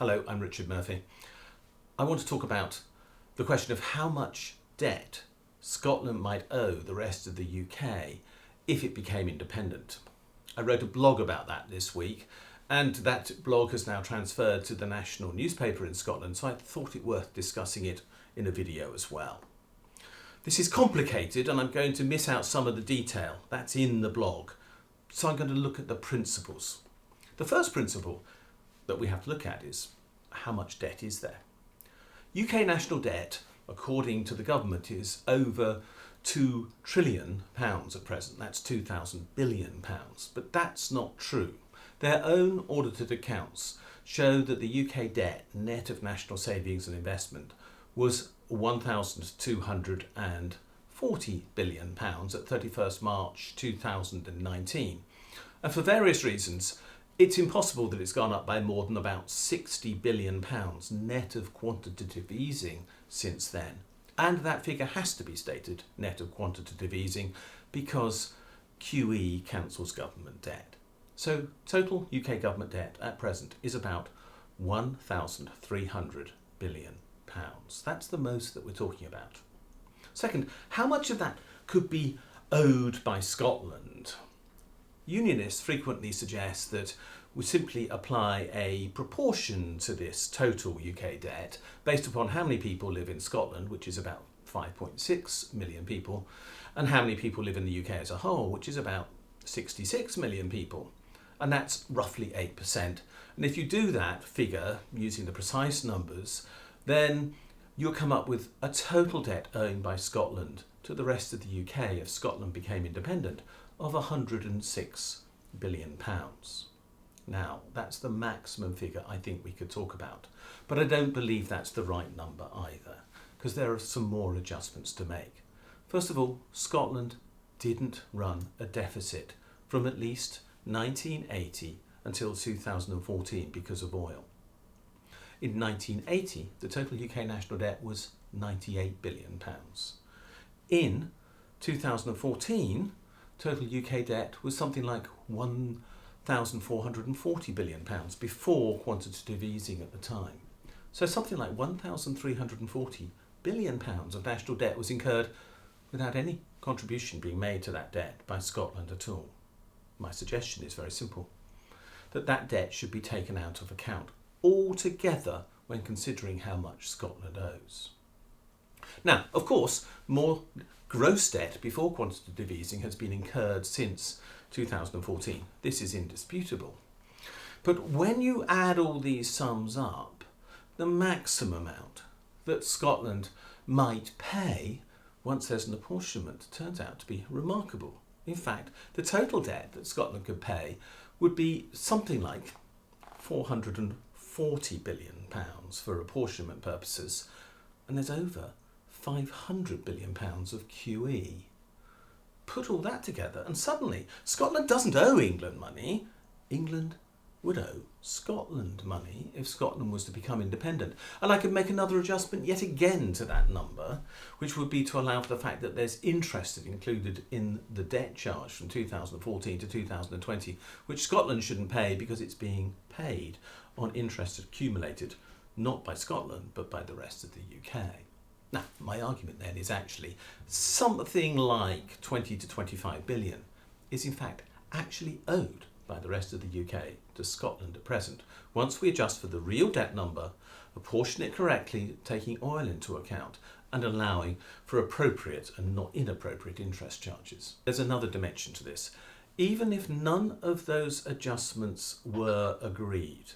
Hello, I'm Richard Murphy. I want to talk about the question of how much debt Scotland might owe the rest of the UK if it became independent. I wrote a blog about that this week, and that blog has now transferred to the national newspaper in Scotland, so I thought it worth discussing it in a video as well. This is complicated and I'm going to miss out some of the detail that's in the blog, so I'm going to look at the principles. The first principle that we have to look at is how much debt is there? UK national debt, according to the government, is over £2 trillion at present. That's £2,000 billion. But that's not true. Their own audited accounts show that the UK debt, net of national savings and investment, was £1,240 billion at 31st March 2019. And for various reasons, it's impossible that it's gone up by more than about £60 billion net of quantitative easing since then. And that figure has to be stated net of quantitative easing because QE cancels government debt. So total UK government debt at present is about £1,300 billion. That's the most that we're talking about. Second, how much of that could be owed by Scotland? Unionists frequently suggest that we simply apply a proportion to this total UK debt based upon how many people live in Scotland, which is about 5.6 million people, and how many people live in the UK as a whole, which is about 66 million people. And that's roughly 8%. And if you do that figure using the precise numbers, then you'll come up with a total debt owing by Scotland to the rest of the UK if Scotland became independent of £106 billion. Now, that's the maximum figure I think we could talk about, but I don't believe that's the right number either, because there are some more adjustments to make. First of all, Scotland didn't run a deficit from at least 1980 until 2014 because of oil. In 1980, the total UK national debt was £98 billion. In 2014, total UK debt was something like £1,440 billion before quantitative easing at the time. So something like £1,340 billion of national debt was incurred without any contribution being made to that debt by Scotland at all. My suggestion is very simple, that debt should be taken out of account altogether when considering how much Scotland owes. Now, of course, more gross debt before quantitative easing has been incurred since 2014. This is indisputable. But when you add all these sums up, the maximum amount that Scotland might pay once there's an apportionment turns out to be remarkable. In fact, the total debt that Scotland could pay would be something like £440 billion for apportionment purposes, and there's over £500 billion of QE. Put all that together and suddenly Scotland doesn't owe England money. England would owe Scotland money if Scotland was to become independent. And I could make another adjustment yet again to that number, which would be to allow for the fact that there's interest included in the debt charge from 2014 to 2020, which Scotland shouldn't pay because it's being paid on interest accumulated not by Scotland but by the rest of the UK. Now, my argument then is actually something like 20 to 25 billion is in fact actually owed by the rest of the UK to Scotland at present. Once we adjust for the real debt number, apportion it correctly, taking oil into account, and allowing for appropriate and not inappropriate interest charges. There's another dimension to this. Even if none of those adjustments were agreed,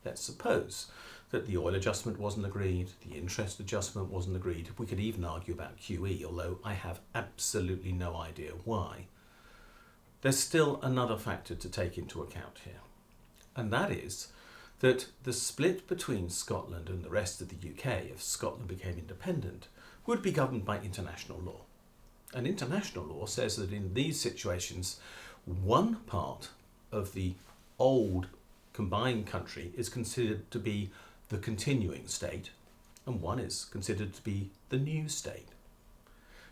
let's suppose that the oil adjustment wasn't agreed, the interest adjustment wasn't agreed. We could even argue about QE, although I have absolutely no idea why. There's still another factor to take into account here, and that is that the split between Scotland and the rest of the UK, if Scotland became independent, would be governed by international law. And international law says that in these situations, one part of the old combined country is considered to be the continuing state, and one is considered to be the new state.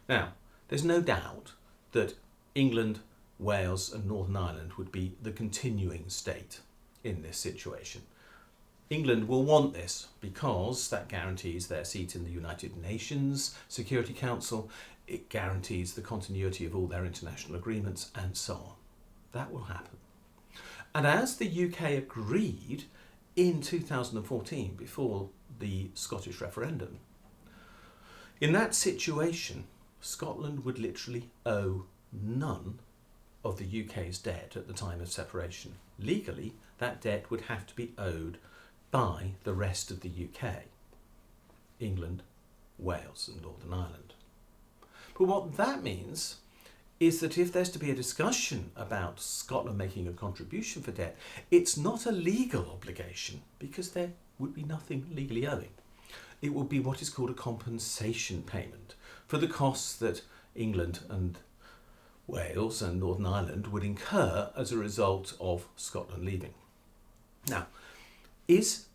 Now, there's no doubt that England, Wales and Northern Ireland would be the continuing state in this situation. England will want this because that guarantees their seat in the United Nations Security Council, it guarantees the continuity of all their international agreements, and so on. That will happen. And as the UK agreed in 2014, before the Scottish referendum, in that situation, Scotland would literally owe none of the UK's debt at the time of separation. Legally, that debt would have to be owed by the rest of the UK, England, Wales and Northern Ireland. But what that means is that if there's to be a discussion about Scotland making a contribution for debt, it's not a legal obligation because there would be nothing legally owing. It would be what is called a compensation payment for the costs that England and Wales and Northern Ireland would incur as a result of Scotland leaving. Now, is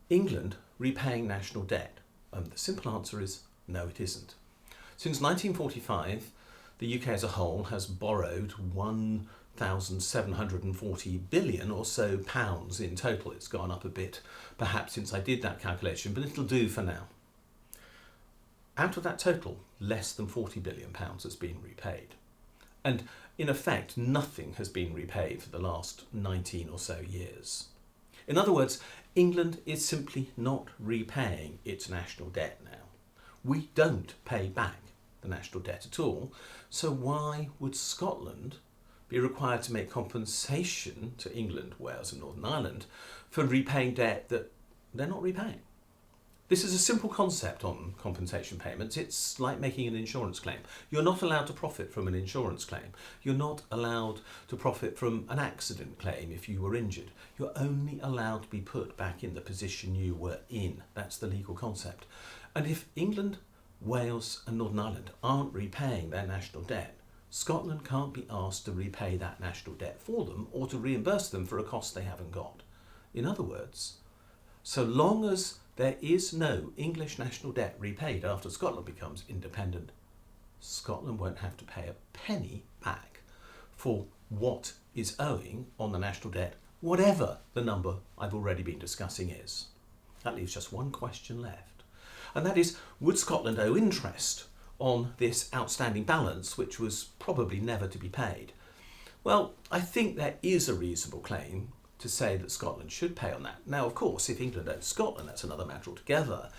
England repaying national debt? The simple answer is no, it isn't. Since 1945, the UK as a whole has borrowed 1,740 billion or so pounds in total. It's gone up a bit, perhaps, since I did that calculation, but it'll do for now. Out of that total, less than 40 billion pounds has been repaid. And in effect, nothing has been repaid for the last 19 or so years. In other words, England is simply not repaying its national debt now. We don't pay back the national debt at all, so why would Scotland be required to make compensation to England, Wales and Northern Ireland for repaying debt that they're not repaying? This is a simple concept on compensation payments. It's like making an insurance claim. You're not allowed to profit from an insurance claim. You're not allowed to profit from an accident claim if you were injured. You're only allowed to be put back in the position you were in. That's the legal concept. And if England, Wales and Northern Ireland aren't repaying their national debt, Scotland can't be asked to repay that national debt for them or to reimburse them for a cost they haven't got. In other words, so long as there is no English national debt repaid after Scotland becomes independent, Scotland won't have to pay a penny back for what is owing on the national debt, whatever the number I've already been discussing is. That leaves just one question left, and that is, would Scotland owe interest on this outstanding balance, which was probably never to be paid? Well, I think there is a reasonable claim to say that Scotland should pay on that. Now, of course, if England owes Scotland, that's another matter altogether.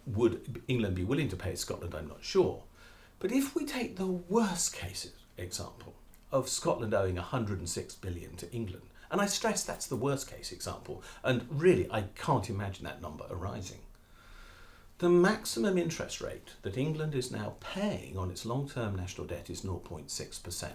Would England be willing to pay Scotland? I'm not sure. But if we take the worst case example of Scotland owing 106 billion to England, and I stress that's the worst case example, and really I can't imagine that number arising, the maximum interest rate that England is now paying on its long-term national debt is 0.6%.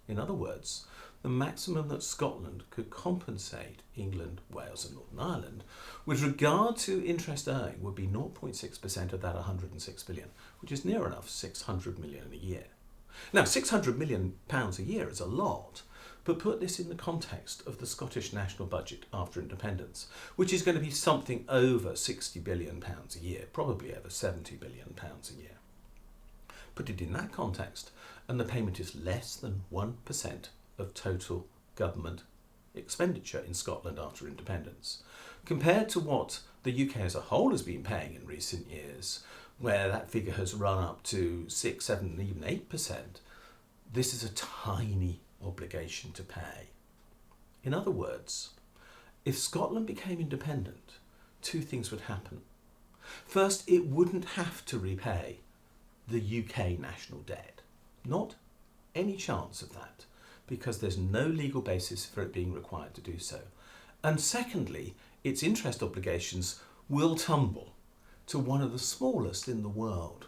In other words, the maximum that Scotland could compensate England, Wales and Northern Ireland with regard to interest owing would be 0.6% of that 106 billion, which is near enough 600 million a year. Now, 600 million pounds a year is a lot, but put this in the context of the Scottish national budget after independence, which is going to be something over 60 billion pounds a year, probably over 70 billion pounds a year. Put it in that context, and the payment is less than 1% of total government expenditure in Scotland after independence. Compared to what the UK as a whole has been paying in recent years, where that figure has run up to 6, 7, and even 8%, this is a tiny obligation to pay. In other words, if Scotland became independent, two things would happen. First, it wouldn't have to repay the UK national debt. Not any chance of that, because there's no legal basis for it being required to do so. And secondly, its interest obligations will tumble to one of the smallest in the world.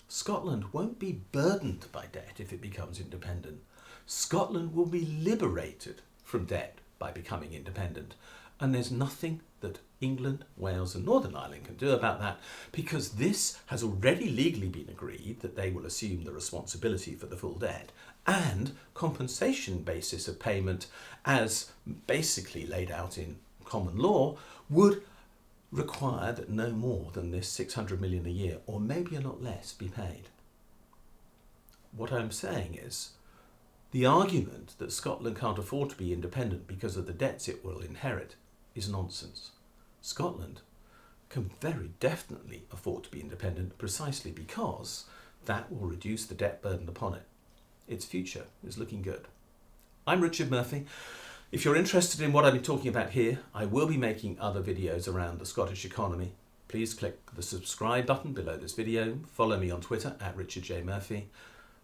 Scotland won't be burdened by debt if it becomes independent. Scotland will be liberated from debt by becoming independent. And there's nothing that England, Wales and Northern Ireland can do about that, because this has already legally been agreed that they will assume the responsibility for the full debt, and compensation basis of payment, as basically laid out in common law, would require that no more than this 600 million a year, or maybe a lot less, be paid. What I'm saying is, the argument that Scotland can't afford to be independent because of the debts it will inherit is nonsense. Scotland can very definitely afford to be independent precisely because that will reduce the debt burden upon it. Its future is looking good. I'm Richard Murphy. If you're interested in what I've been talking about here, I will be making other videos around the Scottish economy. Please click the subscribe button below this video. Follow me on Twitter at Richard J. Murphy.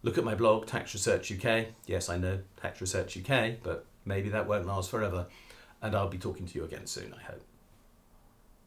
Look at my blog, Tax Research UK. Yes, I know, Tax Research UK, but maybe that won't last forever. And I'll be talking to you again soon, I hope.